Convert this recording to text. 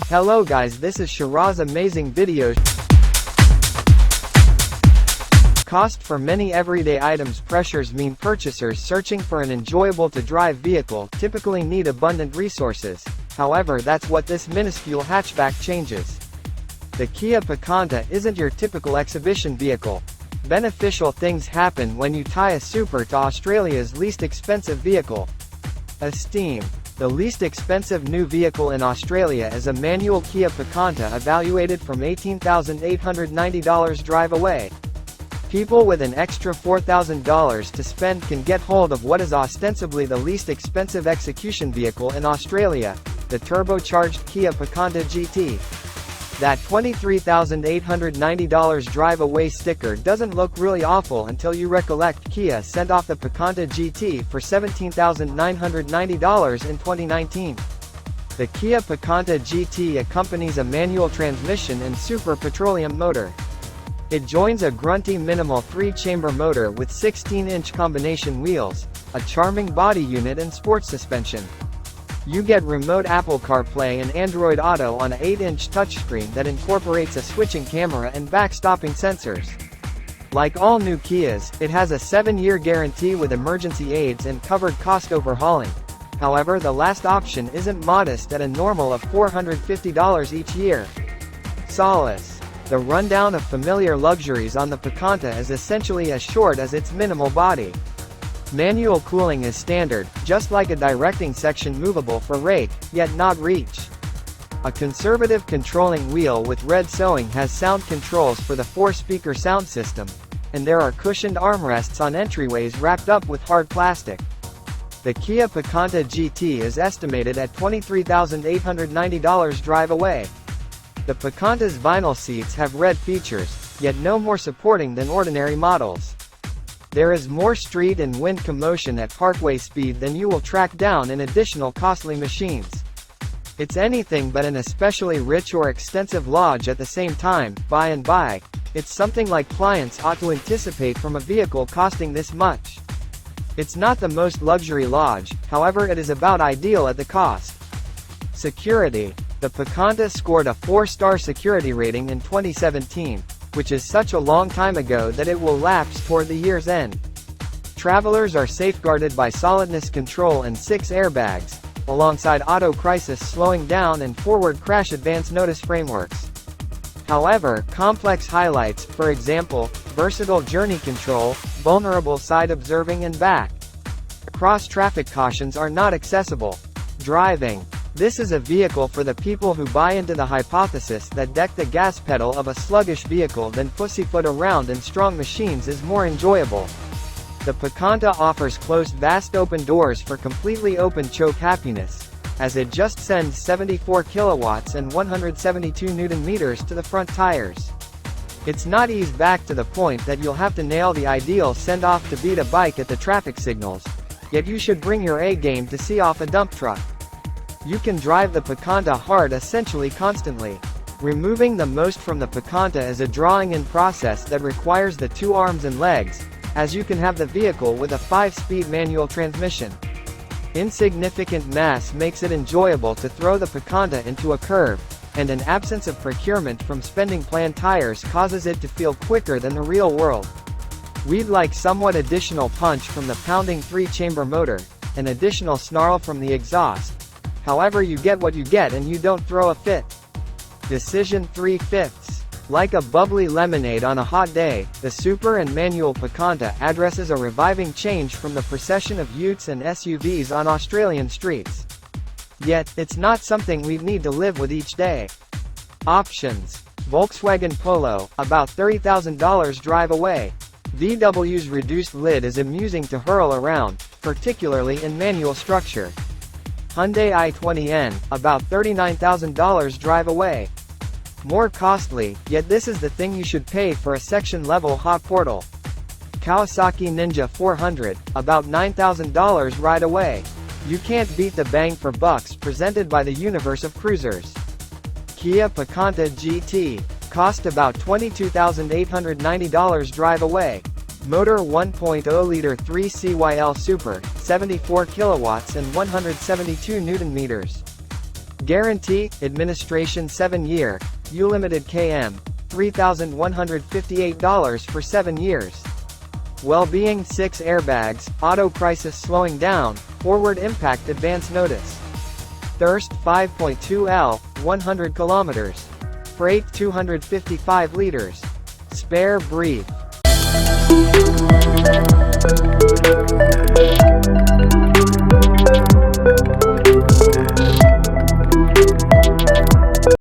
Hello guys, this is Shiraz amazing videos. Cost for many everyday items pressures mean purchasers searching for an enjoyable to drive vehicle typically need abundant resources. However, that's what this minuscule hatchback changes. The Kia Picanto isn't your typical exhibition vehicle. Beneficial things happen when you tie a Super to Australia's least expensive vehicle. Esteem. The least expensive new vehicle in Australia is a manual Kia Picanto evaluated from $18,890 drive away. People with an extra $4,000 to spend can get hold of what is ostensibly the least expensive execution vehicle in Australia, the turbocharged Kia Picanto GT. That $23,890 drive-away sticker doesn't look really awful until you recollect Kia sent off the Picanto GT for $17,990 in 2019. The Kia Picanto GT accompanies a manual transmission and super petroleum motor. It joins a grunty minimal 3-chamber motor with 16-inch combination wheels, a charming body unit and sports suspension. You get remote Apple CarPlay and Android Auto on an 8-inch touchscreen that incorporates a switching camera and backstopping sensors. Like all new Kias, it has a 7-year guarantee with emergency aids and covered cost overhauling. However, the last option isn't modest at a normal of $450 each year. Solace. The rundown of familiar luxuries on the Picanto is essentially as short as its minimal body. Manual cooling is standard, just like a directing section movable for rake, yet not reach. A conservative controlling wheel with red sewing has sound controls for the 4-speaker sound system, and there are cushioned armrests on entryways wrapped up with hard plastic. The Kia Picanto GT is estimated at $23,890 drive away. The Picanto's vinyl seats have red features, yet no more supporting than ordinary models. There is more street and wind commotion at parkway speed than you will track down in additional costly machines. It's anything but an especially rich or extensive lodge at the same time. By and by, it's something like clients ought to anticipate from a vehicle costing this much. It's not the most luxury lodge, however it is about ideal at the cost. Security. The Picanto scored a 4-star security rating in 2017. Which is such a long time ago that it will lapse toward the year's end. Travelers are safeguarded by solidness control and 6 airbags, alongside auto crisis slowing down and forward crash advance notice frameworks. However, complex highlights, for example, versatile journey control, vulnerable side observing and back cross-traffic cautions are not accessible. Driving. This is a vehicle for the people who buy into the hypothesis that deck the gas pedal of a sluggish vehicle than pussyfoot around in strong machines is more enjoyable. The Picanto offers closed vast open doors for completely open choke happiness, as it just sends 74 kilowatts and 172 Newton meters to the front tires. It's not eased back to the point that you'll have to nail the ideal send-off to beat a bike at the traffic signals, yet you should bring your A-game to see off a dump truck. You can drive the Picanto hard essentially constantly. Removing the most from the Picanto is a drawing-in process that requires the 2 arms and legs, as you can have the vehicle with a 5-speed manual transmission. Insignificant mass makes it enjoyable to throw the Picanto into a curve, and an absence of procurement from spending plan tires causes it to feel quicker than the real world. We'd like somewhat additional punch from the pounding 3-chamber motor, an additional snarl from the exhaust. However, you get what you get and you don't throw a fit. Decision 3/5. Like a bubbly lemonade on a hot day, the super and manual Picanto addresses a reviving change from the procession of utes and SUVs on Australian streets. Yet, it's not something we need to live with each day. Options. Volkswagen Polo, about $30,000 drive away. VW's reduced lid is amusing to hurl around, particularly in manual structure. Hyundai i20N, about $39,000 drive away. More costly, yet this is the thing you should pay for a section-level hot portal. Kawasaki Ninja 400, about $9,000 ride away. You can't beat the bang for bucks presented by the universe of cruisers. Kia Picanto GT, cost about $22,890 drive away. Motor 1.0-liter 3CYL Super, 74 kilowatts and 172 Newton meters. Guarantee, administration 7-year, U-Limited KM, $3,158 for 7 years. Well-being 6 airbags, auto crisis slowing down, forward impact advance notice. Thirst 5.2 L, 100 kilometers. Freight 255 liters. Spare breathe.